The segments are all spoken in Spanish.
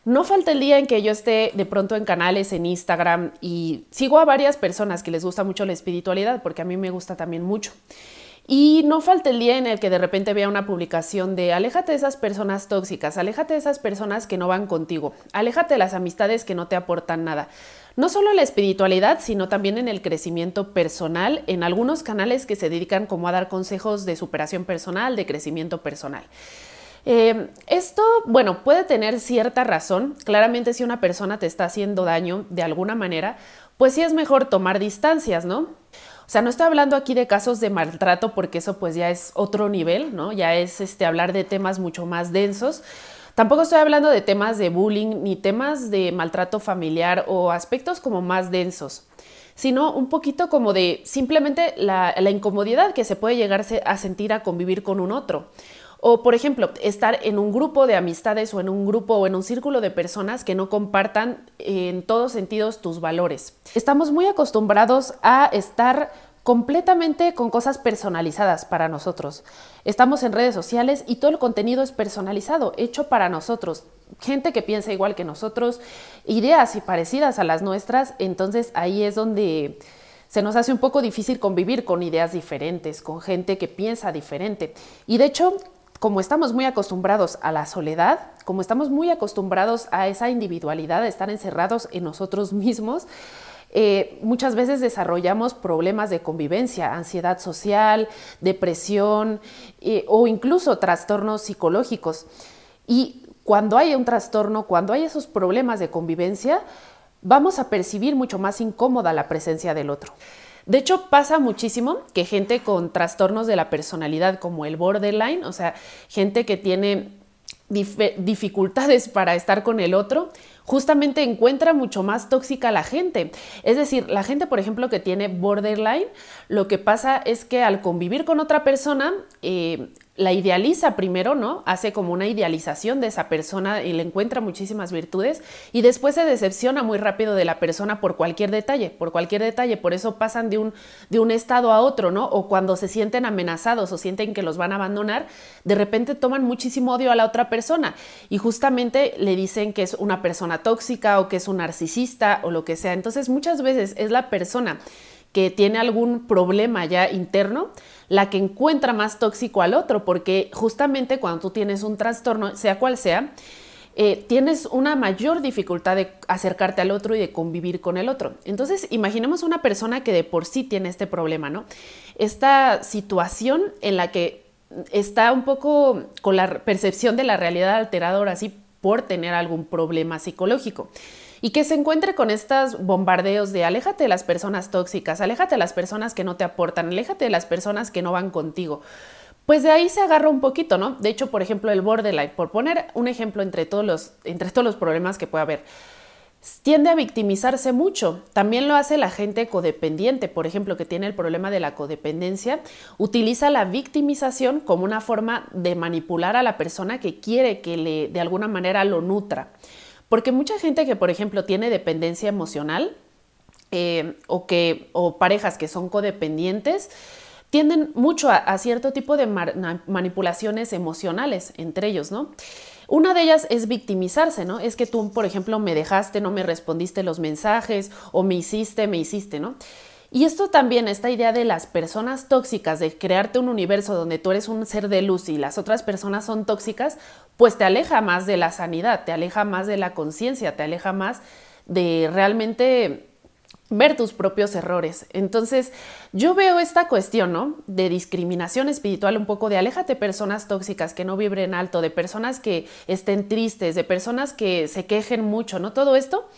No falta el día en que yo esté de pronto en canales, en Instagram, y sigo a varias personas que les gusta mucho la espiritualidad, porque a mí me gusta también mucho. Y no falta el día en el que de repente vea una publicación de aléjate de esas personas tóxicas, aléjate de esas personas que no van contigo, aléjate de las amistades que no te aportan nada. No solo en la espiritualidad, sino también en el crecimiento personal, en algunos canales que se dedican como a dar consejos de superación personal, de crecimiento personal. Esto, bueno, puede tener cierta razón. Claramente si una persona te está haciendo daño de alguna manera, pues sí es mejor tomar distancias, ¿no? O sea, no estoy hablando aquí de casos de maltrato porque eso pues ya es otro nivel, ¿no? Ya es hablar de temas mucho más densos. Tampoco estoy hablando de temas de bullying ni temas de maltrato familiar o aspectos como más densos, sino un poquito como de simplemente la incomodidad que se puede llegarse a sentir a convivir con un otro. O, por ejemplo, estar en un grupo de amistades o en un grupo o en un círculo de personas que no compartan en todos sentidos tus valores. Estamos muy acostumbrados a estar completamente con cosas personalizadas para nosotros. Estamos en redes sociales y todo el contenido es personalizado, hecho para nosotros. Gente que piensa igual que nosotros, ideas y parecidas a las nuestras, entonces ahí es donde se nos hace un poco difícil convivir con ideas diferentes, con gente que piensa diferente. Y de hecho, como estamos muy acostumbrados a la soledad, como estamos muy acostumbrados a esa individualidad, de estar encerrados en nosotros mismos, muchas veces desarrollamos problemas de convivencia, ansiedad social, depresión o incluso trastornos psicológicos. Y cuando hay un trastorno, cuando hay esos problemas de convivencia, vamos a percibir mucho más incómoda la presencia del otro. De hecho, pasa muchísimo que gente con trastornos de la personalidad como el borderline, o sea, gente que tiene dificultades para estar con el otro, justamente encuentra mucho más tóxica a la gente. Es decir, la gente, por ejemplo, que tiene borderline, lo que pasa es que al convivir con otra persona, la idealiza primero, ¿no? Hace como una idealización de esa persona y le encuentra muchísimas virtudes y después se decepciona muy rápido de la persona por cualquier detalle, por cualquier detalle. Por eso pasan de un estado a otro, ¿no? O cuando se sienten amenazados o sienten que los van a abandonar, de repente toman muchísimo odio a la otra persona y justamente le dicen que es una persona tóxica o que es un narcisista o lo que sea. Entonces muchas veces es la persona que tiene algún problema ya interno la que encuentra más tóxico al otro, porque justamente cuando tú tienes un trastorno, sea cual sea, tienes una mayor dificultad de acercarte al otro y de convivir con el otro. Entonces, imaginemos una persona que de por sí tiene este problema, ¿no? Esta situación en la que está un poco con la percepción de la realidad alterada ahora sí por tener algún problema psicológico. Y que se encuentre con estos bombardeos de aléjate de las personas tóxicas, aléjate de las personas que no te aportan, aléjate de las personas que no van contigo. Pues de ahí se agarra un poquito, ¿no? De hecho, por ejemplo, el borderline, por poner un ejemplo entre todos los problemas que puede haber, tiende a victimizarse mucho. También lo hace la gente codependiente, por ejemplo, que tiene el problema de la codependencia, utiliza la victimización como una forma de manipular a la persona que quiere que de alguna manera lo nutra. Porque mucha gente que, por ejemplo, tiene dependencia emocional o parejas que son codependientes, tienden mucho a cierto tipo de manipulaciones emocionales entre ellos, ¿no? Una de ellas es victimizarse, ¿no? Es que tú, por ejemplo, me dejaste, no me respondiste los mensajes o me hiciste, ¿no? Y esto también, esta idea de las personas tóxicas, de crearte un universo donde tú eres un ser de luz y las otras personas son tóxicas, pues te aleja más de la sanidad, te aleja más de la conciencia, te aleja más de realmente ver tus propios errores. Entonces, yo veo esta cuestión, ¿no? De discriminación espiritual, un poco de aléjate de personas tóxicas que no vibren alto, de personas que estén tristes, de personas que se quejen mucho, ¿no? Todo esto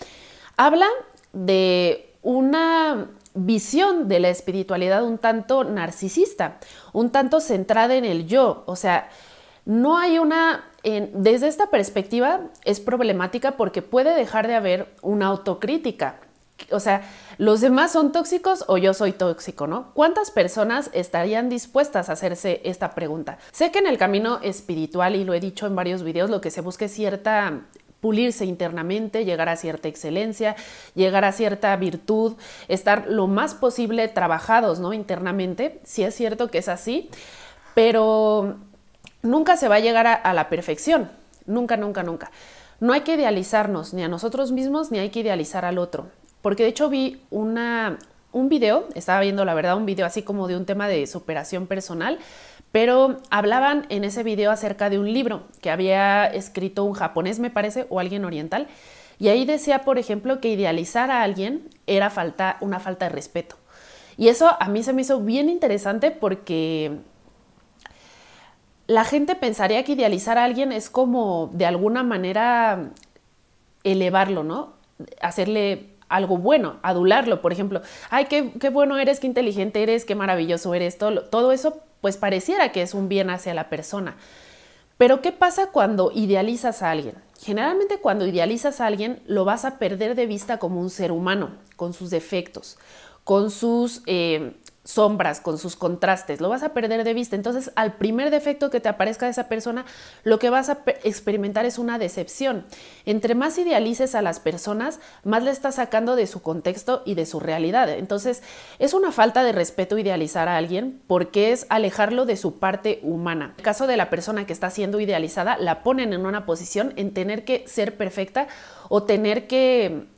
habla de una visión de la espiritualidad un tanto narcisista, un tanto centrada en el yo. O sea, no hay desde esta perspectiva es problemática porque puede dejar de haber una autocrítica. O sea, ¿los demás son tóxicos o yo soy tóxico, no? ¿Cuántas personas estarían dispuestas a hacerse esta pregunta? Sé que en el camino espiritual, y lo he dicho en varios videos, lo que se busca es pulirse internamente, llegar a cierta excelencia, llegar a cierta virtud, estar lo más posible trabajados, ¿no? Internamente. Sí es cierto que es así, pero nunca se va a llegar a la perfección. Nunca, nunca, nunca. no hay que idealizarnos ni a nosotros mismos ni hay que idealizar al otro. Porque de hecho vi un video, estaba viendo la verdad un video así como de un tema de superación personal, pero hablaban en ese video acerca de un libro que había escrito un japonés, me parece, o alguien oriental, y ahí decía, por ejemplo, que idealizar a alguien era una falta de respeto. Y eso a mí se me hizo bien interesante porque la gente pensaría que idealizar a alguien es como de alguna manera elevarlo, ¿no? Hacerle algo bueno, adularlo, por ejemplo. Ay, qué bueno eres, qué inteligente eres, qué maravilloso eres. Todo eso pues pareciera que es un bien hacia la persona. Pero ¿qué pasa cuando idealizas a alguien? Generalmente cuando idealizas a alguien lo vas a perder de vista como un ser humano, con sus defectos, con sus sombras, con sus contrastes, lo vas a perder de vista. Entonces, al primer defecto que te aparezca de esa persona, lo que vas a experimentar es una decepción. Entre más idealices a las personas, más le estás sacando de su contexto y de su realidad. Entonces, es una falta de respeto idealizar a alguien porque es alejarlo de su parte humana. En el caso de la persona que está siendo idealizada, la ponen en una posición en tener que ser perfecta o tener que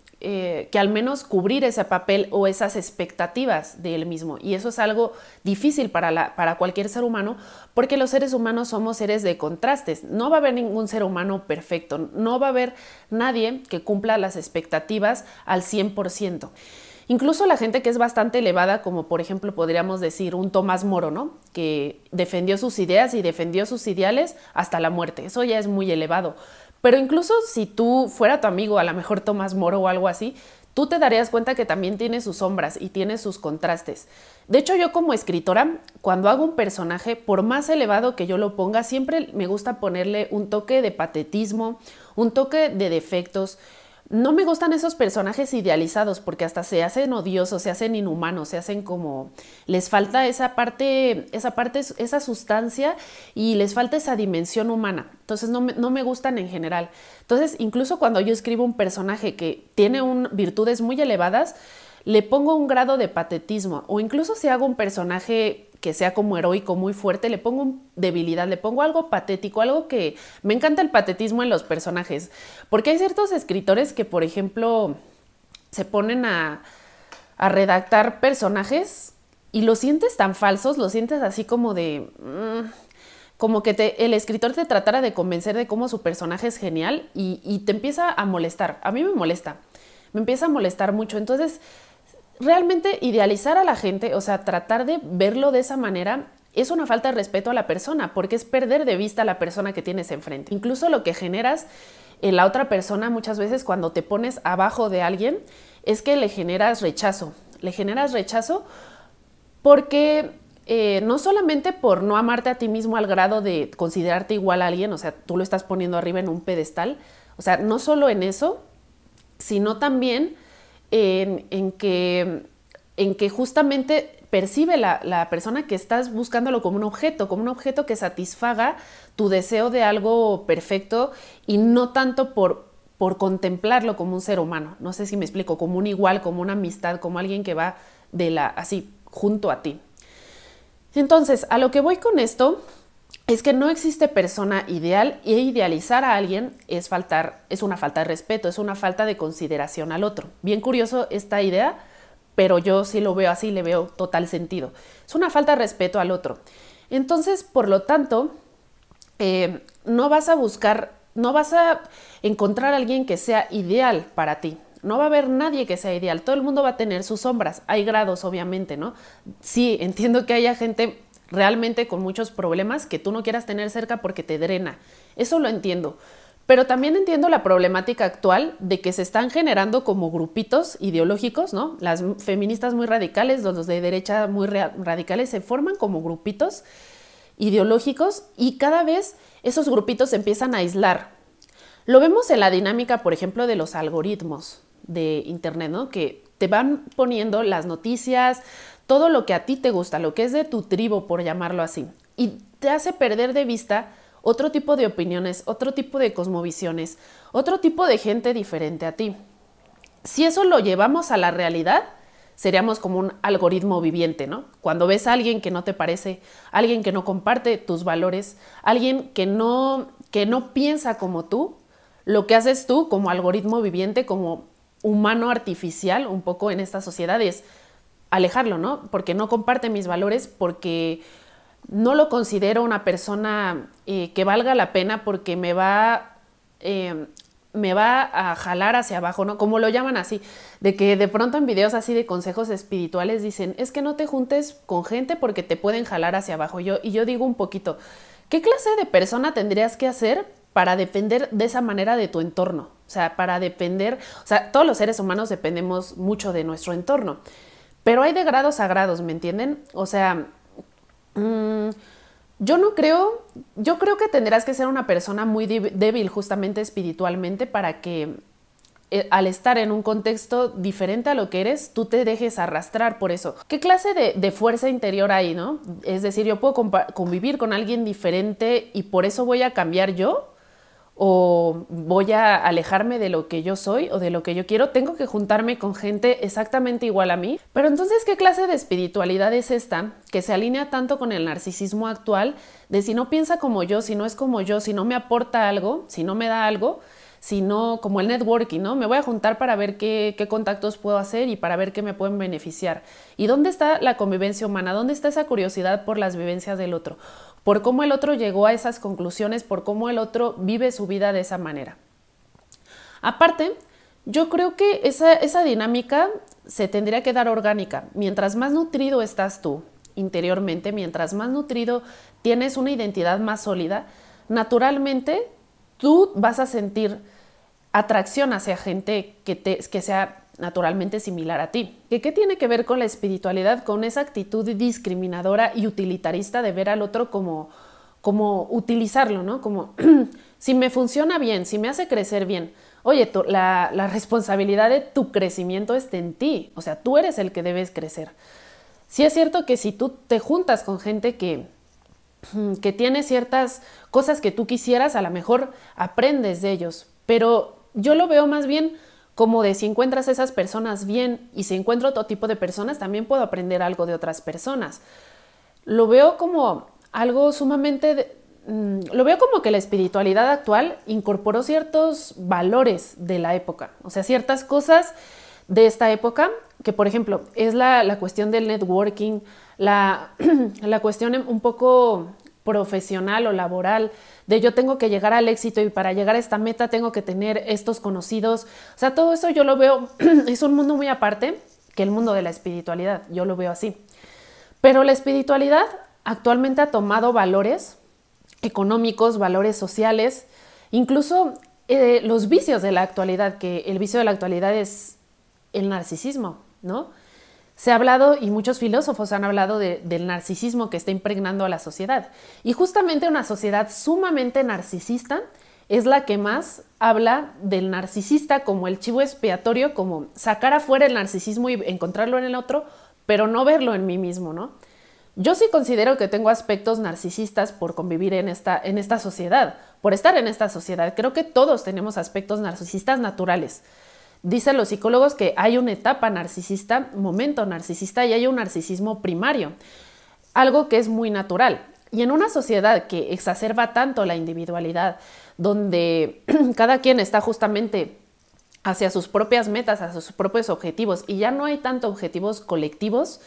al menos cubrir ese papel o esas expectativas de él mismo. Y eso es algo difícil para cualquier ser humano, porque los seres humanos somos seres de contrastes. No va a haber ningún ser humano perfecto, no va a haber nadie que cumpla las expectativas al 100%. Incluso la gente que es bastante elevada, como por ejemplo podríamos decir un Tomás Moro, ¿no? Que defendió sus ideas y defendió sus ideales hasta la muerte. Eso ya es muy elevado. Pero incluso si tú fuera tu amigo, a lo mejor Tomás Moro o algo así, tú te darías cuenta que también tiene sus sombras y tiene sus contrastes. De hecho, yo como escritora, cuando hago un personaje, por más elevado que yo lo ponga, siempre me gusta ponerle un toque de patetismo, un toque de defectos. No me gustan esos personajes idealizados porque hasta se hacen odiosos, se hacen inhumanos, se hacen como... les falta esa parte, esa sustancia y les falta esa dimensión humana. Entonces no me gustan en general. Entonces incluso cuando yo escribo un personaje que tiene virtudes muy elevadas, le pongo un grado de patetismo, o incluso si hago un personaje que sea como heroico, muy fuerte, le pongo debilidad, le pongo algo patético, algo que... me encanta el patetismo en los personajes, porque hay ciertos escritores que, por ejemplo, se ponen a redactar personajes y los sientes tan falsos, los sientes así como de... como que el escritor te tratara de convencer de cómo su personaje es genial y te empieza a molestar. A mí me empieza a molestar mucho. Entonces, realmente idealizar a la gente, o sea, tratar de verlo de esa manera, es una falta de respeto a la persona, porque es perder de vista a la persona que tienes enfrente. Incluso lo que generas en la otra persona muchas veces cuando te pones abajo de alguien es que le generas rechazo. Le generas rechazo porque no solamente por no amarte a ti mismo al grado de considerarte igual a alguien, o sea, tú lo estás poniendo arriba en un pedestal, o sea, no solo en eso, sino también en que justamente percibe la persona que estás buscándolo como un objeto que satisfaga tu deseo de algo perfecto y no tanto por contemplarlo como un ser humano. No sé si me explico, como un igual, como una amistad, como alguien que va así junto a ti. Entonces, a lo que voy con esto es que no existe persona ideal e idealizar a alguien es una falta de respeto, es una falta de consideración al otro. Bien curioso esta idea, pero yo sí lo veo así, le veo total sentido. Es una falta de respeto al otro. Entonces, por lo tanto, no vas a encontrar a alguien que sea ideal para ti. No va a haber nadie que sea ideal. Todo el mundo va a tener sus sombras. Hay grados, obviamente, ¿no? Sí, entiendo que haya gente realmente con muchos problemas que tú no quieras tener cerca porque te drena. Eso lo entiendo. Pero también entiendo la problemática actual de que se están generando como grupitos ideológicos, ¿no? Las feministas muy radicales, los de derecha muy radicales, se forman como grupitos ideológicos y cada vez esos grupitos se empiezan a aislar. Lo vemos en la dinámica, por ejemplo, de los algoritmos de Internet, ¿no? Que te van poniendo las noticias, todo lo que a ti te gusta, lo que es de tu tribu, por llamarlo así, y te hace perder de vista otro tipo de opiniones, otro tipo de cosmovisiones, otro tipo de gente diferente a ti. Si eso lo llevamos a la realidad, seríamos como un algoritmo viviente, ¿no? Cuando ves a alguien que no te parece, alguien que no comparte tus valores, alguien que no piensa como tú, lo que haces tú como algoritmo viviente, como humano artificial, un poco en esta sociedad, es alejarlo, ¿no? Porque no comparte mis valores, porque no lo considero una persona que valga la pena, porque me va a jalar hacia abajo, ¿no? Como lo llaman así, de que de pronto en videos así de consejos espirituales dicen, es que no te juntes con gente porque te pueden jalar hacia abajo. Y yo digo un poquito, ¿qué clase de persona tendrías que hacer para depender de esa manera de tu entorno? O sea, para depender, o sea, todos los seres humanos dependemos mucho de nuestro entorno, pero hay de grados a grados, ¿me entienden? O sea, yo creo que tendrás que ser una persona muy débil justamente espiritualmente para que al estar en un contexto diferente a lo que eres, tú te dejes arrastrar por eso. ¿Qué clase de fuerza interior hay, no? Es decir, yo puedo convivir con alguien diferente y por eso voy a cambiar yo, o voy a alejarme de lo que yo soy o de lo que yo quiero. Tengo que juntarme con gente exactamente igual a mí. Pero entonces, ¿qué clase de espiritualidad es esta que se alinea tanto con el narcisismo actual de si no piensa como yo, si no es como yo, si no me aporta algo, si no me da algo, sino como el networking, ¿no? Me voy a juntar para ver qué contactos puedo hacer y para ver qué me pueden beneficiar. ¿Y dónde está la convivencia humana? ¿Dónde está esa curiosidad por las vivencias del otro? Por cómo el otro llegó a esas conclusiones, por cómo el otro vive su vida de esa manera. Aparte, yo creo que esa dinámica se tendría que dar orgánica. Mientras más nutrido estás tú interiormente, mientras más nutrido tienes una identidad más sólida, naturalmente tú vas a sentir atracción hacia gente que sea naturalmente similar a ti. ¿Qué tiene que ver con la espiritualidad? Con esa actitud discriminadora y utilitarista de ver al otro como utilizarlo, ¿no? Como si me funciona bien, si me hace crecer bien. Oye, la responsabilidad de tu crecimiento está en ti. O sea, tú eres el que debes crecer. Sí es cierto que si tú te juntas con gente que tiene ciertas cosas que tú quisieras, a lo mejor aprendes de ellos. Pero yo lo veo más bien como de si encuentras esas personas bien y si encuentro otro tipo de personas, también puedo aprender algo de otras personas. Lo veo como algo sumamente... lo veo como que la espiritualidad actual incorporó ciertos valores de la época, o sea, ciertas cosas de esta época, que por ejemplo es la cuestión del networking, la cuestión un poco profesional o laboral, de yo tengo que llegar al éxito y para llegar a esta meta tengo que tener estos conocidos. O sea, todo eso yo lo veo, es un mundo muy aparte que el mundo de la espiritualidad, yo lo veo así. Pero la espiritualidad actualmente ha tomado valores económicos, valores sociales, incluso los vicios de la actualidad, que el vicio de la actualidad es el narcisismo, ¿no? Se ha hablado, y muchos filósofos han hablado del narcisismo que está impregnando a la sociedad. Y justamente una sociedad sumamente narcisista es la que más habla del narcisista como el chivo expiatorio, como sacar afuera el narcisismo y encontrarlo en el otro, pero no verlo en mí mismo, ¿no? Yo sí considero que tengo aspectos narcisistas por convivir en esta sociedad, por estar en esta sociedad. Creo que todos tenemos aspectos narcisistas naturales. Dicen los psicólogos que hay una etapa narcisista, momento narcisista, y hay un narcisismo primario, algo que es muy natural. Y en una sociedad que exacerba tanto la individualidad, donde cada quien está justamente hacia sus propias metas, hacia sus propios objetivos, y ya no hay tanto objetivos colectivos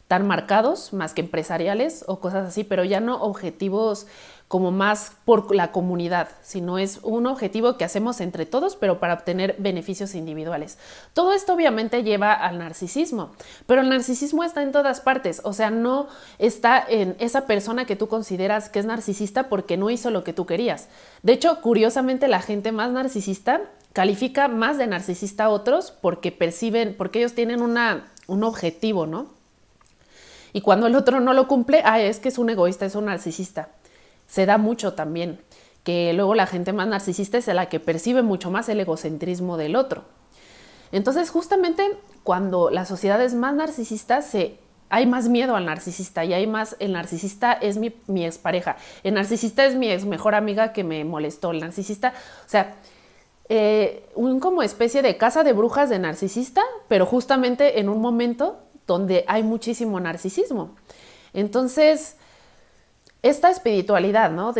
tan marcados, más que empresariales o cosas así, pero ya no objetivos como más por la comunidad, sino es un objetivo que hacemos entre todos, pero para obtener beneficios individuales. Todo esto obviamente lleva al narcisismo, pero el narcisismo está en todas partes, o sea, no está en esa persona que tú consideras que es narcisista porque no hizo lo que tú querías. De hecho, curiosamente, la gente más narcisista califica más de narcisista a otros porque perciben, porque ellos tienen un objetivo, ¿no? Y cuando el otro no lo cumple, es que es un egoísta, es un narcisista. Se da mucho también, que luego la gente más narcisista es la que percibe mucho más el egocentrismo del otro. Entonces, justamente cuando la sociedad es más narcisista, hay más miedo al narcisista y hay más, el narcisista es mi expareja, el narcisista es mi ex mejor amiga que me molestó, el narcisista, o sea, un como especie de casa de brujas de narcisista, pero justamente en un momento donde hay muchísimo narcisismo. Entonces, esta espiritualidad, ¿no?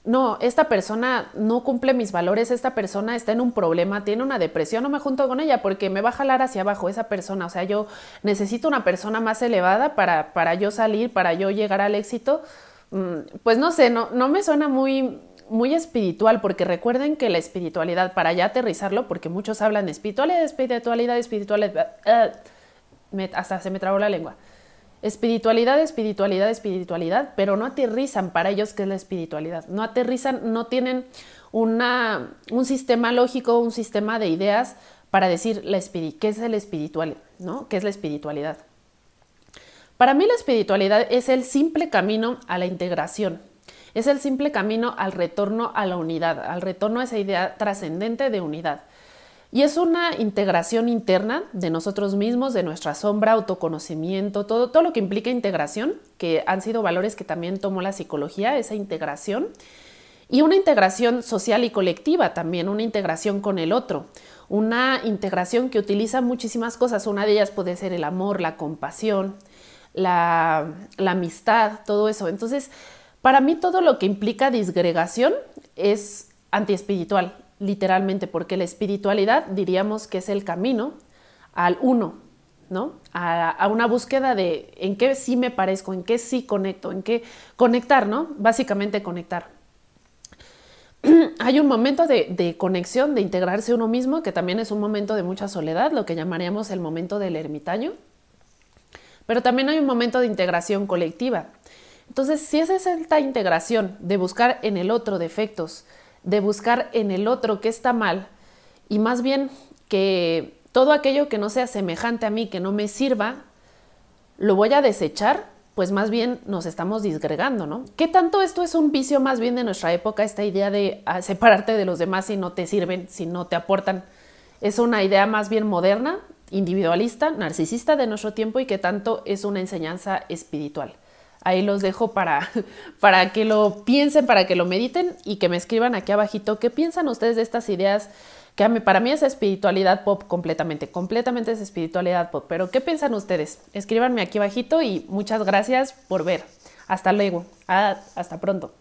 no, esta persona no cumple mis valores, esta persona está en un problema, tiene una depresión, no me junto con ella porque me va a jalar hacia abajo esa persona. O sea, yo necesito una persona más elevada para yo salir, para yo llegar al éxito. Pues no sé, no me suena muy espiritual, porque recuerden que la espiritualidad, para ya aterrizarlo, porque muchos hablan de espiritualidad, espiritualidad, espiritualidad, hasta se me trabó la lengua. Espiritualidad, espiritualidad, espiritualidad, pero no aterrizan para ellos qué es la espiritualidad. No aterrizan, no tienen un sistema lógico, un sistema de ideas para decir qué es el espiritual, ¿no? ¿Qué es la espiritualidad? Para mí la espiritualidad es el simple camino a la integración, es el simple camino al retorno a la unidad, al retorno a esa idea trascendente de unidad. Y es una integración interna de nosotros mismos, de nuestra sombra, autoconocimiento, todo lo que implica integración, que han sido valores que también tomó la psicología, esa integración. Y una integración social y colectiva también, una integración con el otro, una integración que utiliza muchísimas cosas. Una de ellas puede ser el amor, la compasión, la amistad, todo eso. Entonces, para mí todo lo que implica disgregación es antiespiritual, literalmente, porque la espiritualidad diríamos que es el camino al uno, ¿no? A una búsqueda de en qué sí me parezco, en qué sí conecto, en qué conectar, ¿no? Básicamente conectar. Hay un momento de conexión, de integrarse uno mismo, que también es un momento de mucha soledad, lo que llamaríamos el momento del ermitaño, pero también hay un momento de integración colectiva. Entonces, si es esta integración de buscar en el otro defectos, de buscar en el otro qué está mal, y más bien que todo aquello que no sea semejante a mí, que no me sirva, lo voy a desechar, pues más bien nos estamos disgregando, ¿no? ¿Qué tanto esto es un vicio más bien de nuestra época, esta idea de separarte de los demás si no te sirven, si no te aportan? Es una idea más bien moderna, individualista, narcisista de nuestro tiempo, y que tanto es una enseñanza espiritual. Ahí los dejo para que lo piensen, para que lo mediten y que me escriban aquí abajito qué piensan ustedes de estas ideas, que para mí es espiritualidad pop completamente es espiritualidad pop. Pero ¿qué piensan ustedes? Escríbanme aquí abajito y muchas gracias por ver. Hasta luego. Hasta pronto.